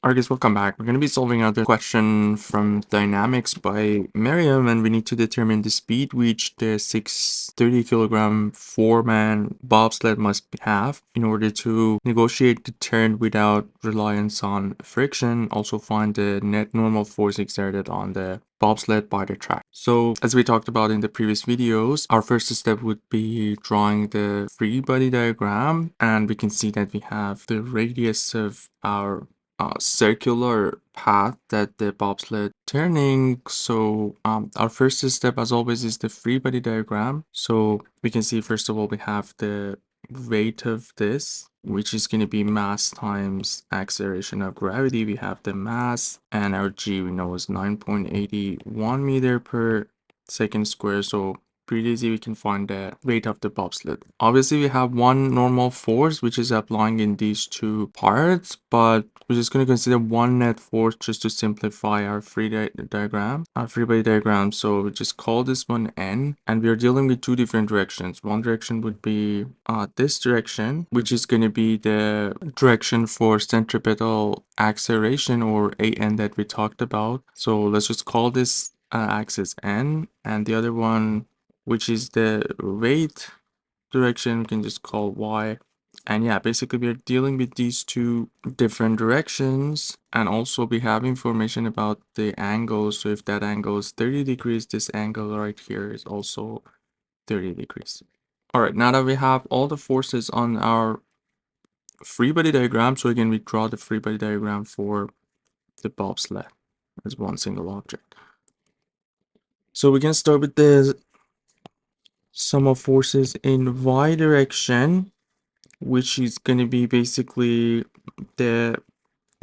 Alright guys, welcome back. We're going to be solving another question from Dynamics by Meriam, and we need to determine the speed which the 630 kilogram 4-man bobsled must have in order to negotiate the turn without reliance on friction. Also find the net normal force exerted on the bobsled by the track. So as we talked about in the previous videos, our first step would be drawing the free body diagram, and we can see that we have the radius of our circular path that the bobsled turning. So our first step, as always, is the free body diagram. So we can see, first of all, we have the rate of this, which is going to be mass times acceleration of gravity. We have the mass, and our g we know is 9.81 meter per second square. So pretty easy, we can find the rate of the bobsled. Obviously, we have one normal force which is applying in these two parts, but we're just going to consider one net force just to simplify our free body diagram. So we just call this one N, and we are dealing with two different directions. One direction would be this direction, which is going to be the direction for centripetal acceleration, or AN, that we talked about. So let's just call this axis N, and the other one, which is the rate direction, we can just call Y. And yeah, basically we're dealing with these two different directions, and also we have information about the angles. So if that angle is 30 degrees, this angle right here is also 30 degrees. All right, now that we have all the forces on our free body diagram, so again, we draw the free body diagram for the bobsled as one single object. So we can start with the sum of forces in Y direction, which is going to be basically the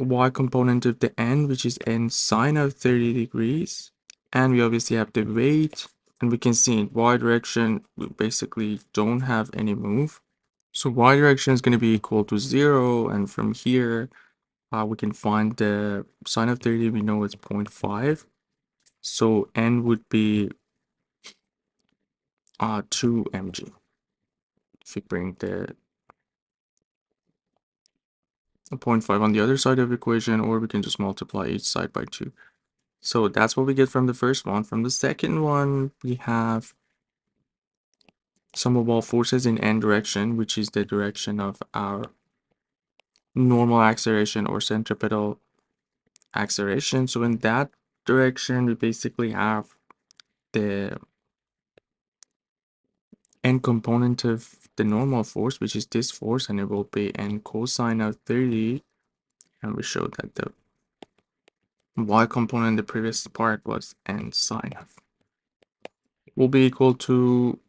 Y component of the N, which is N sine of 30 degrees. And we obviously have the rate, and we can see in Y direction, we basically don't have any move. So Y direction is going to be equal to 0, and from here, we can find the sine of 30, we know it's 0.5. So N would be 2 mg. If we bring the 0.5 on the other side of the equation, or we can just multiply each side by 2. So that's what we get from the first one. From the second one, we have sum of all forces in N direction, which is the direction of our normal acceleration or centripetal acceleration. So in that direction, we basically have the N component of the normal force, which is this force, and it will be N cosine of 30. And we showed that the Y component in the previous part was N sine of, will be equal to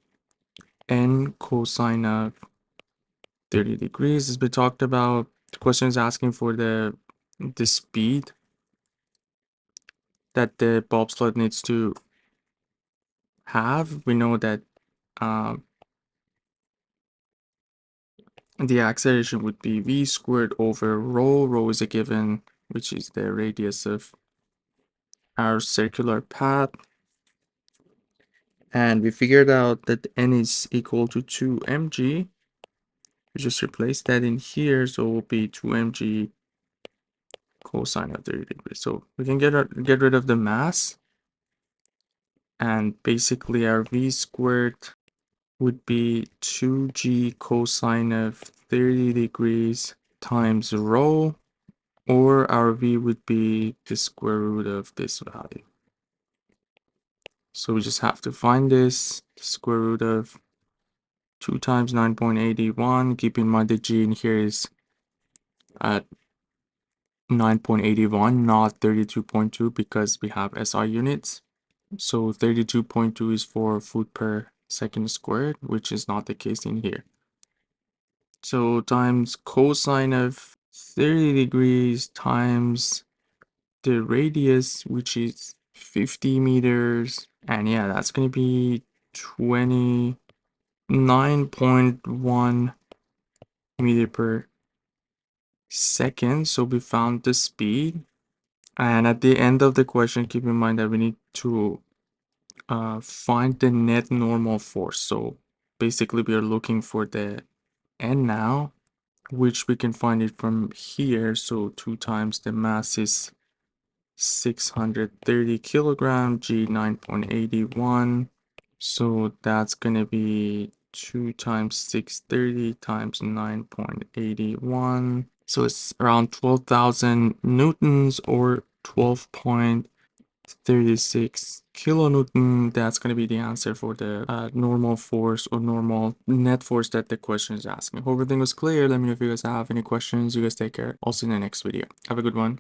N cosine of 30 degrees. As we talked about, the question is asking for the speed that the bobsled needs to have. We know that the acceleration would be v squared over rho. Rho is a given, which is the radius of our circular path. And we figured out that n is equal to 2 mg. We just replace that in here, so it will be 2 mg cosine of 30 degrees. So we can get rid of the mass, and basically our v squared would be 2g cosine of 30 degrees times rho, or our v would be the square root of this value. So we just have to find this, the square root of 2 times 9.81. Keep in mind the g in here is at 9.81, not 32.2, because we have SI units. So 32.2 is for foot per second squared, which is not the case in here. So times cosine of 30 degrees times the radius, which is 50 meters. And yeah, that's going to be 29.1 meter per second. So we found the speed. And at the end of the question, keep in mind that we need to find the net normal force. So basically we are looking for the N now, which we can find it from here. So 2 times the mass is 630 kilogram, G 9.81. So that's gonna be 2 times 630 times 9.81. So it's around 12,000 newtons or 12.36 kilonewton. That's going to be the answer for the normal force or normal net force that the question is asking. Hope everything was clear. Let me know if you guys have any questions. You guys take care. I'll see you in the next video. Have a good one.